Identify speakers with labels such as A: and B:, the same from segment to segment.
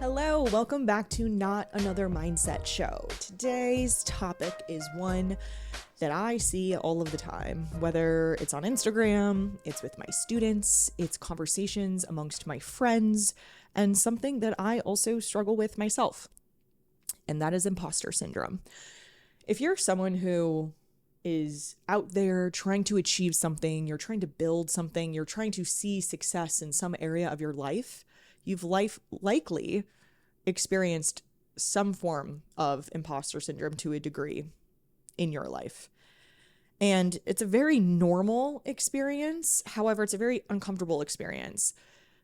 A: Hello, welcome back to Not Another Mindset Show. Today's topic is one that I see all of the time, whether it's on Instagram, it's with my students, it's conversations amongst my friends, and something that I also struggle with myself, and that is imposter syndrome. If you're someone who is out there trying to achieve something, you're trying to build something, you're trying to see success in some area of your life, you've likely experienced some form of imposter syndrome to a degree in your life. And it's a very normal experience. However, it's a very uncomfortable experience.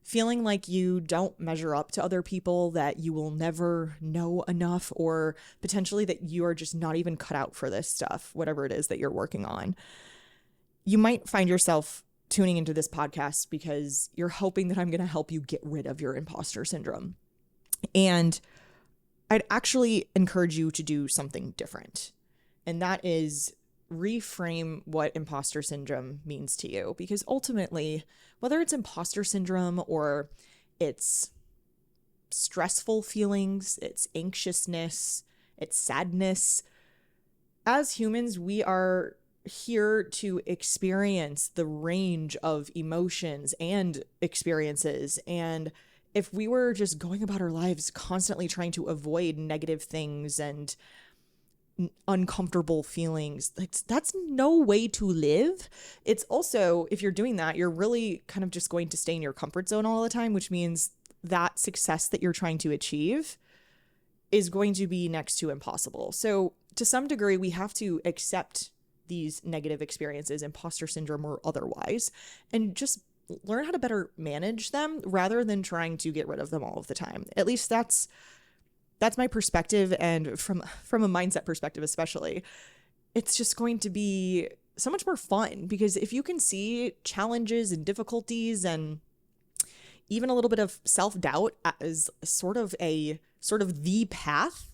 A: Feeling like you don't measure up to other people, that you will never know enough, or potentially that you are just not even cut out for this stuff, whatever it is that you're working on. You might find yourself tuning into this podcast because you're hoping that I'm going to help you get rid of your imposter syndrome. And I'd actually encourage you to do something different. And that is reframe what imposter syndrome means to you. Because ultimately, whether it's imposter syndrome or it's stressful feelings, it's anxiousness, it's sadness, as humans, we are here to experience the range of emotions and experiences. And if we were just going about our lives constantly trying to avoid negative things and uncomfortable feelings, that's no way to live. It's also, if you're doing that, you're really kind of just going to stay in your comfort zone all the time, which means that success that you're trying to achieve is going to be next to impossible. So to some degree, we have to accept these negative experiences, imposter syndrome or otherwise, and just learn how to better manage them rather than trying to get rid of them all of the time. At least that's my perspective. And from a mindset perspective, especially, it's just going to be so much more fun, because if you can see challenges and difficulties and even a little bit of self-doubt as sort of the path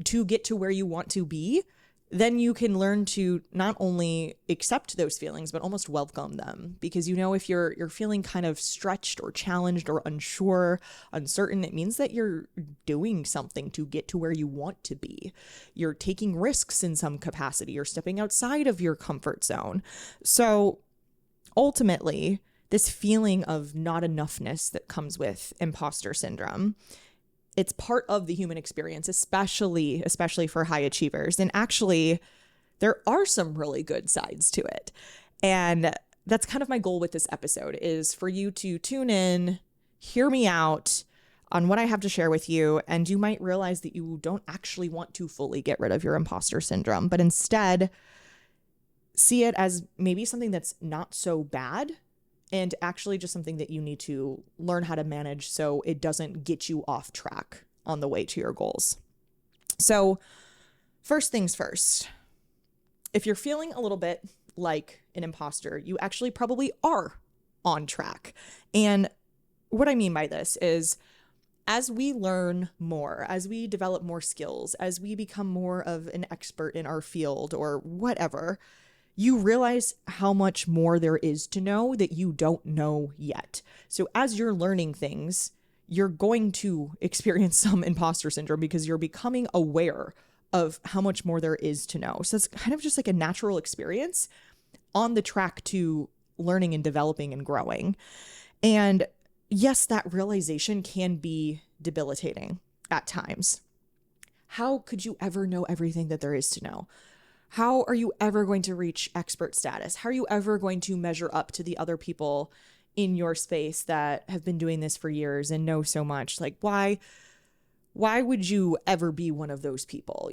A: to get to where you want to be, then you can learn to not only accept those feelings, but almost welcome them. Because if you're feeling kind of stretched or challenged or unsure, uncertain, it means that you're doing something to get to where you want to be. You're taking risks in some capacity. You're stepping outside of your comfort zone. So ultimately, this feeling of not enoughness that comes with imposter syndrome, it's part of the human experience, especially for high achievers. And actually, there are some really good sides to it. And that's kind of my goal with this episode, is for you to tune in, hear me out on what I have to share with you. And you might realize that you don't actually want to fully get rid of your imposter syndrome, but instead see it as maybe something that's not so bad, and actually just something that you need to learn how to manage so it doesn't get you off track on the way to your goals. So first things first, if you're feeling a little bit like an imposter, you actually probably are on track. And what I mean by this is, as we learn more, as we develop more skills, as we become more of an expert in our field or whatever, you realize how much more there is to know that you don't know yet. So as you're learning things, you're going to experience some imposter syndrome because you're becoming aware of how much more there is to know. So it's kind of just like a natural experience on the track to learning and developing and growing. And yes, that realization can be debilitating at times. How could you ever know everything that there is to know? How are you ever going to reach expert status? How are you ever going to measure up to the other people in your space that have been doing this for years and know so much? Like, why would you ever be one of those people?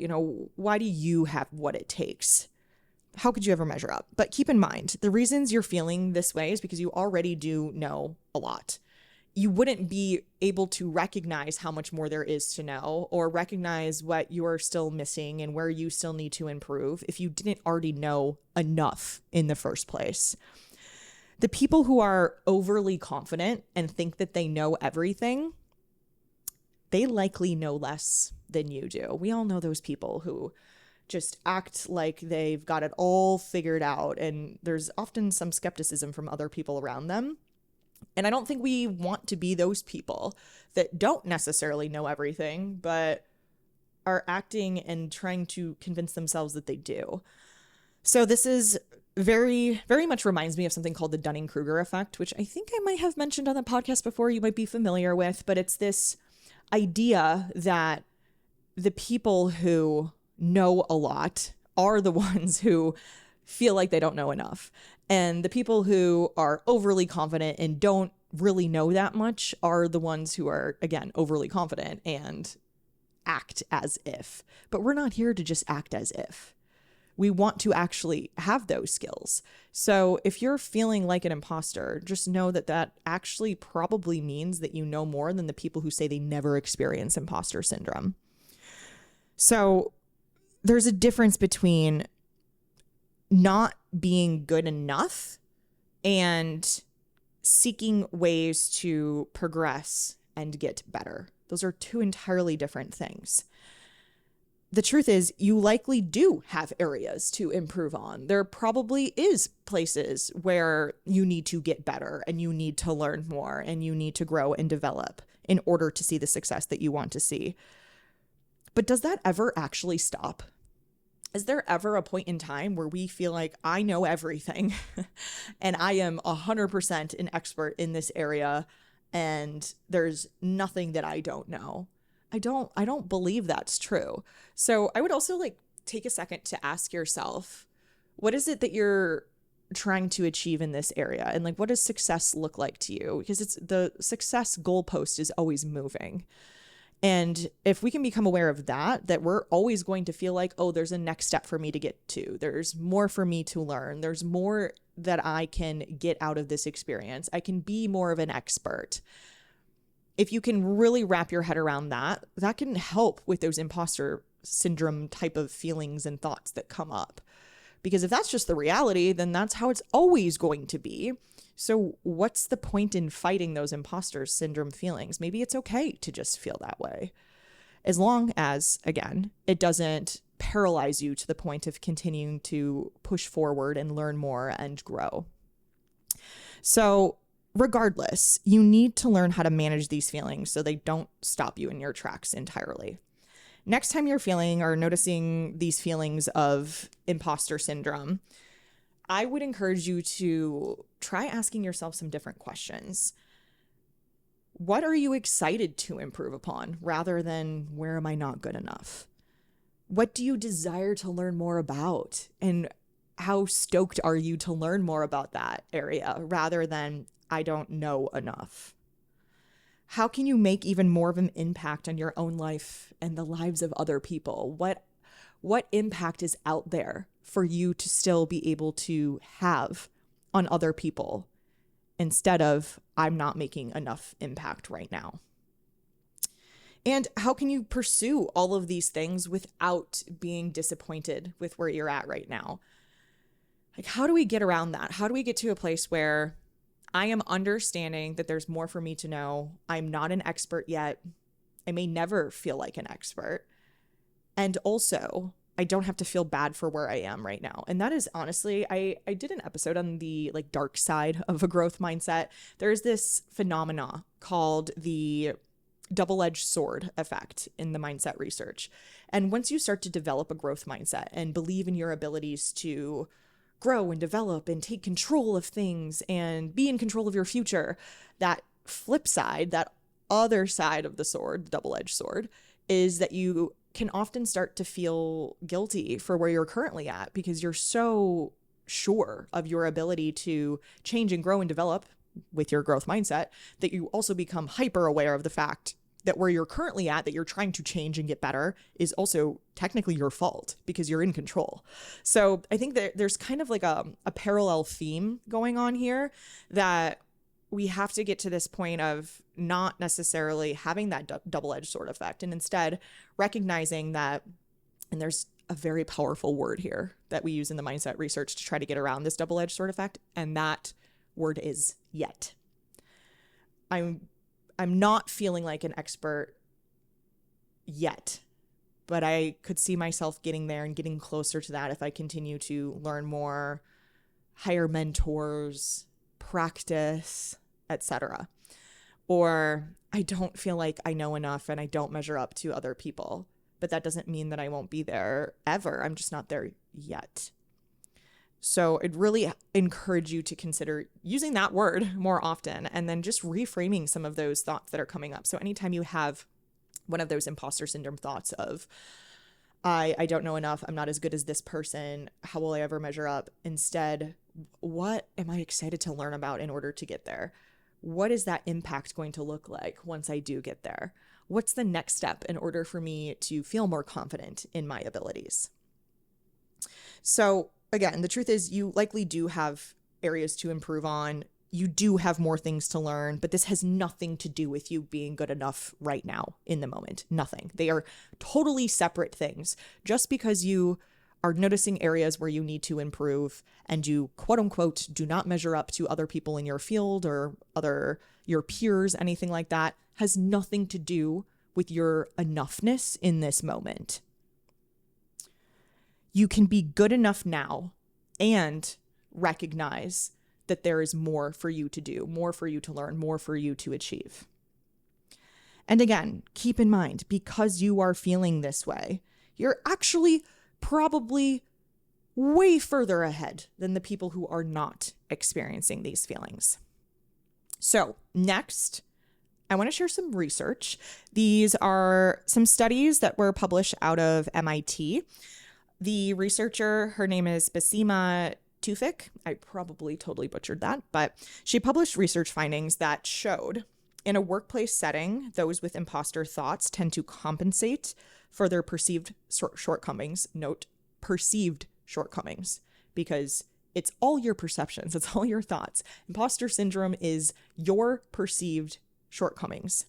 A: Why do you have what it takes? How could you ever measure up? But keep in mind, the reasons you're feeling this way is because you already do know a lot. You wouldn't be able to recognize how much more there is to know, or recognize what you're still missing and where you still need to improve, if you didn't already know enough in the first place. The people who are overly confident and think that they know everything, they likely know less than you do. We all know those people who just act like they've got it all figured out, and there's often some skepticism from other people around them. And I don't think we want to be those people that don't necessarily know everything, but are acting and trying to convince themselves that they do. So this is very, very much reminds me of something called the Dunning-Kruger effect, which I think I might have mentioned on the podcast before, you might be familiar with, but it's this idea that the people who know a lot are the ones who feel like they don't know enough. And the people who are overly confident and don't really know that much are the ones who are, again, overly confident and act as if. But we're not here to just act as if. We want to actually have those skills. So if you're feeling like an imposter, just know that that actually probably means that you know more than the people who say they never experience imposter syndrome. So there's a difference between not being good enough and seeking ways to progress and get better. Those are two entirely different things. The truth is, you likely do have areas to improve on. There probably is places where you need to get better and you need to learn more and you need to grow and develop in order to see the success that you want to see. But does that ever actually stop? Is there ever a point in time where we feel like I know everything and I am 100% an expert in this area and there's nothing that I don't know? I don't believe that's true. So I would also take a second to ask yourself, what is it that you're trying to achieve in this area? And what does success look like to you? Because it's the success goalpost is always moving. And if we can become aware of that we're always going to feel like, oh, there's a next step for me to get to. There's more for me to learn. There's more that I can get out of this experience. I can be more of an expert. If you can really wrap your head around that, that can help with those imposter syndrome type of feelings and thoughts that come up. Because if that's just the reality, then that's how it's always going to be. So what's the point in fighting those imposter syndrome feelings? Maybe it's okay to just feel that way. As long as, again, it doesn't paralyze you to the point of continuing to push forward and learn more and grow. So regardless, you need to learn how to manage these feelings so they don't stop you in your tracks entirely. Next time you're feeling or noticing these feelings of imposter syndrome, I would encourage you to try asking yourself some different questions. What are you excited to improve upon rather than where am I not good enough? What do you desire to learn more about? And how stoked are you to learn more about that area rather than I don't know enough? How can you make even more of an impact on your own life and the lives of other people? What impact is out there for you to still be able to have on other people instead of I'm not making enough impact right now? And how can you pursue all of these things without being disappointed with where you're at right now? How do we get around that? How do we get to a place where I am understanding that there's more for me to know? I'm not an expert yet. I may never feel like an expert. And also, I don't have to feel bad for where I am right now. And that is honestly, I did an episode on the dark side of a growth mindset. There's this phenomena called the double-edged sword effect in the mindset research. And once you start to develop a growth mindset and believe in your abilities to grow and develop and take control of things and be in control of your future, that flip side, that other side of the sword, the double-edged sword, is that you can often start to feel guilty for where you're currently at because you're so sure of your ability to change and grow and develop with your growth mindset that you also become hyper aware of the fact that where you're currently at, that you're trying to change and get better, is also technically your fault because you're in control. So I think that there's kind of a parallel theme going on here, that we have to get to this point of not necessarily having that double-edged sword effect, and instead recognizing that, and there's a very powerful word here that we use in the mindset research to try to get around this double-edged sword effect, and that word is yet. I'm not feeling like an expert yet, but I could see myself getting there and getting closer to that if I continue to learn more, hire mentors, practice, etc. Or I don't feel like I know enough and I don't measure up to other people, but that doesn't mean that I won't be there ever. I'm just not there yet. So I'd really encourage you to consider using that word more often and then just reframing some of those thoughts that are coming up. So anytime you have one of those imposter syndrome thoughts of, I don't know enough, I'm not as good as this person, how will I ever measure up? Instead, what am I excited to learn about in order to get there? What is that impact going to look like once I do get there? What's the next step in order for me to feel more confident in my abilities? So again, the truth is you likely do have areas to improve on. You do have more things to learn, but this has nothing to do with you being good enough right now in the moment. Nothing. They are totally separate things. Just because you are noticing areas where you need to improve and you quote unquote do not measure up to other people in your field or your peers, anything like that, has nothing to do with your enoughness in this moment. You can be good enough now and recognize that there is more for you to do, more for you to learn, more for you to achieve. And again, keep in mind, because you are feeling this way, you're actually probably way further ahead than the people who are not experiencing these feelings. So next, I want to share some research. These are some studies that were published out of MIT. The researcher, her name is Basima Tewfik. I probably totally butchered that, but she published research findings that showed in a workplace setting, those with imposter thoughts tend to compensate for their perceived shortcomings. Note, perceived shortcomings, because it's all your perceptions. It's all your thoughts. Imposter syndrome is your perceived shortcomings.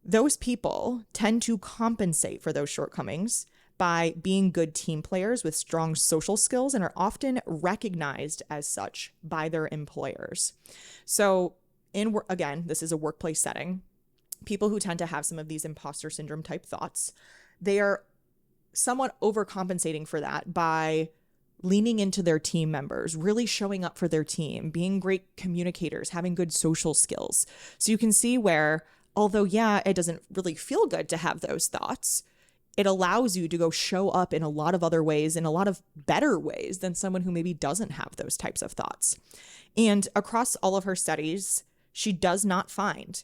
A: Those people tend to compensate for those shortcomings by being good team players with strong social skills and are often recognized as such by their employers. So again, this is a workplace setting. People who tend to have some of these imposter syndrome type thoughts, they are somewhat overcompensating for that by leaning into their team members, really showing up for their team, being great communicators, having good social skills. So you can see where, although, yeah, it doesn't really feel good to have those thoughts, it allows you to go show up in a lot of other ways, in a lot of better ways than someone who maybe doesn't have those types of thoughts. And across all of her studies, she does not find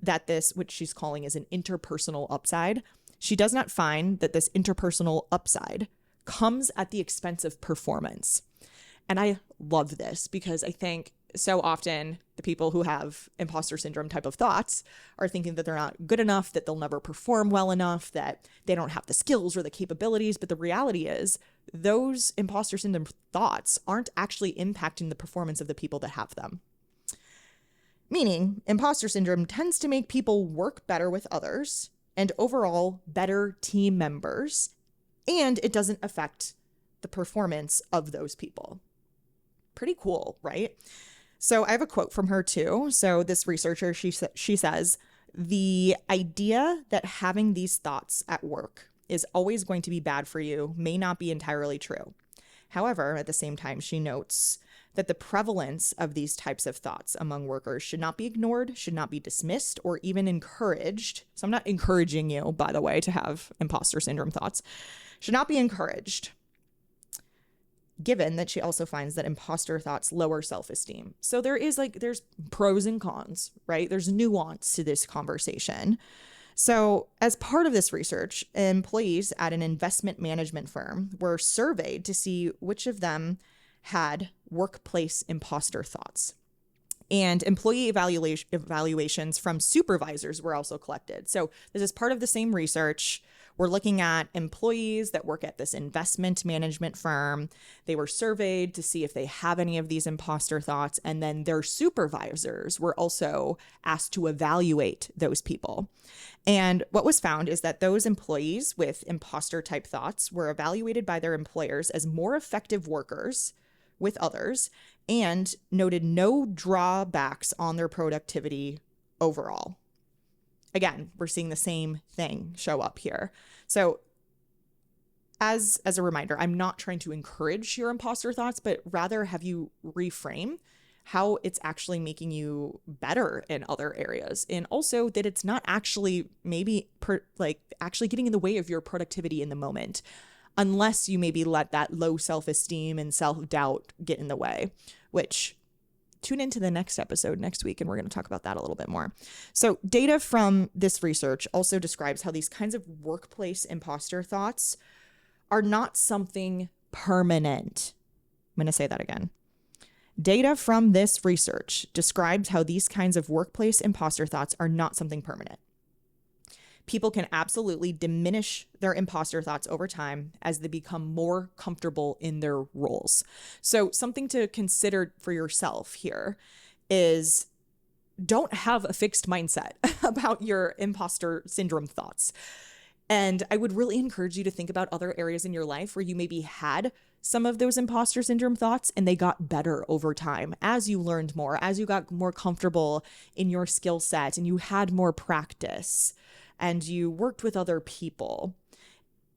A: that this, which she's calling is an interpersonal upside, she does not find that this interpersonal upside comes at the expense of performance. And I love this because I think so often the people who have imposter syndrome type of thoughts are thinking that they're not good enough, that they'll never perform well enough, that they don't have the skills or the capabilities. But the reality is those imposter syndrome thoughts aren't actually impacting the performance of the people that have them. Meaning, imposter syndrome tends to make people work better with others and overall better team members, and it doesn't affect the performance of those people. Pretty cool, right? So I have a quote from her too. So this researcher, she says, the idea that having these thoughts at work is always going to be bad for you may not be entirely true. However, at the same time, she notes that the prevalence of these types of thoughts among workers should not be ignored, should not be dismissed, or even encouraged. So I'm not encouraging you, by the way, to have imposter syndrome thoughts. Should not be encouraged, given that she also finds that imposter thoughts lower self-esteem. So there's pros and cons, right? There's nuance to this conversation. So as part of this research, employees at an investment management firm were surveyed to see which of them had workplace imposter thoughts. And employee evaluations from supervisors were also collected. So this is part of the same research. We're looking at employees that work at this investment management firm. They were surveyed to see if they have any of these imposter thoughts. And then their supervisors were also asked to evaluate those people. And what was found is that those employees with imposter type thoughts were evaluated by their employers as more effective workers with others and noted no drawbacks on their productivity overall. Again, we're seeing the same thing show up here. So as a reminder, I'm not trying to encourage your imposter thoughts, but rather have you reframe how it's actually making you better in other areas. And also that it's not actually actually getting in the way of your productivity in the moment, unless you maybe let that low self-esteem and self-doubt get in the way, which tune into the next episode next week, and we're going to talk about that a little bit more. So data from this research also describes how these kinds of workplace imposter thoughts are not something permanent. I'm going to say that again. Data from this research describes how these kinds of workplace imposter thoughts are not something permanent. People can absolutely diminish their imposter thoughts over time as they become more comfortable in their roles. So something to consider for yourself here is don't have a fixed mindset about your imposter syndrome thoughts. And I would really encourage you to think about other areas in your life where you maybe had some of those imposter syndrome thoughts and they got better over time as you learned more, as you got more comfortable in your skill set and you had more practice and you worked with other people.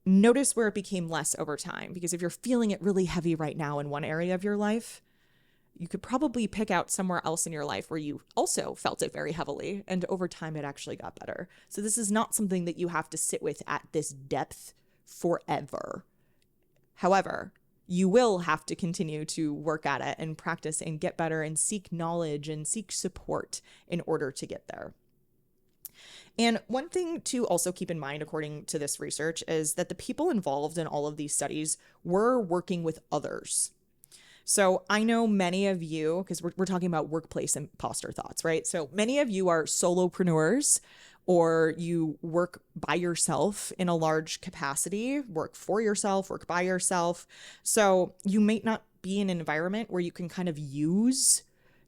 A: Notice where it became less over time, because if you're feeling it really heavy right now in one area of your life, you could probably pick out somewhere else in your life where you also felt it very heavily, and over time it actually got better. So this is not something that you have to sit with at this depth forever. However, you will have to continue to work at it and practice and get better and seek knowledge and seek support in order to get there. And one thing to also keep in mind, according to this research, is that the people involved in all of these studies were working with others. So I know many of you, because we're talking about workplace imposter thoughts, right? So many of you are solopreneurs, or you work by yourself in a large capacity, work for yourself, work by yourself. So you may not be in an environment where you can kind of use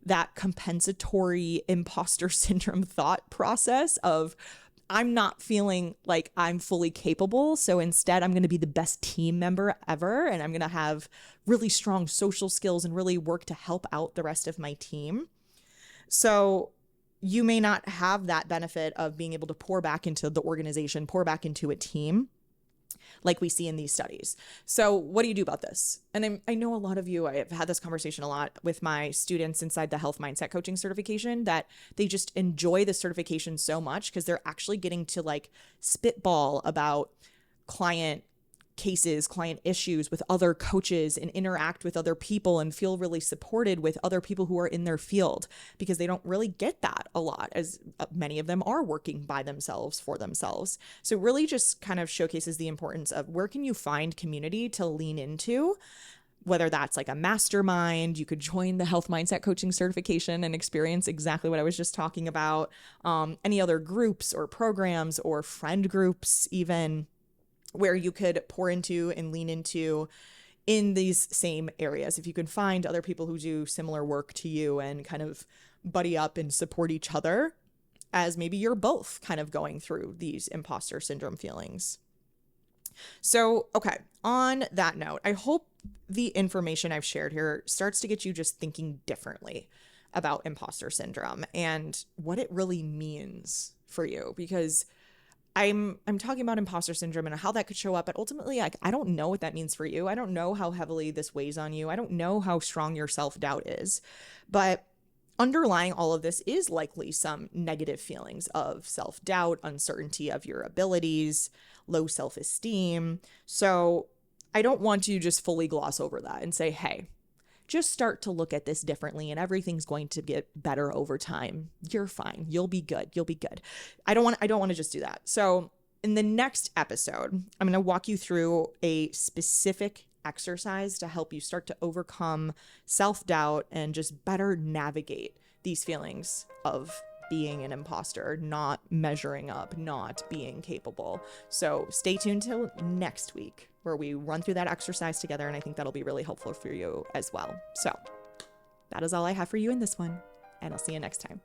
A: that compensatory imposter syndrome thought process of, I'm not feeling like I'm fully capable, so instead I'm going to be the best team member ever, and I'm going to have really strong social skills and really work to help out the rest of my team. So you may not have that benefit of being able to pour back into the organization, pour back into a team like we see in these studies. So what do you do about this? And I know a lot of you, I've had this conversation a lot with my students inside the health mindset coaching certification, that they just enjoy the certification so much because they're actually getting to like spitball about client cases, client issues with other coaches and interact with other people and feel really supported with other people who are in their field, because they don't really get that a lot, as many of them are working by themselves for themselves. So really just kind of showcases the importance of where can you find community to lean into, whether that's like a mastermind. You could join the health mindset coaching certification and experience exactly what I was just talking about. Any other groups or programs or friend groups even, where you could pour into and lean into in these same areas. If you can find other people who do similar work to you and kind of buddy up and support each other, as maybe you're both kind of going through these imposter syndrome feelings. So, okay, on that note, I hope the information I've shared here starts to get you just thinking differently about imposter syndrome and what it really means for you, because I'm talking about imposter syndrome and how that could show up, but ultimately, like, I don't know what that means for you. I don't know how heavily this weighs on you. I don't know how strong your self-doubt is, but underlying all of this is likely some negative feelings of self-doubt, uncertainty of your abilities, low self-esteem. So I don't want to just fully gloss over that and say, hey, just start to look at this differently and everything's going to get better over time. You're fine. You'll be good. You'll be good. I don't want to just do that. So in the next episode, I'm going to walk you through a specific exercise to help you start to overcome self-doubt and just better navigate these feelings of being an imposter, not measuring up, not being capable. So stay tuned till next week, where we run through that exercise together, and I think that'll be really helpful for you as well. So that is all I have for you in this one, and I'll see you next time.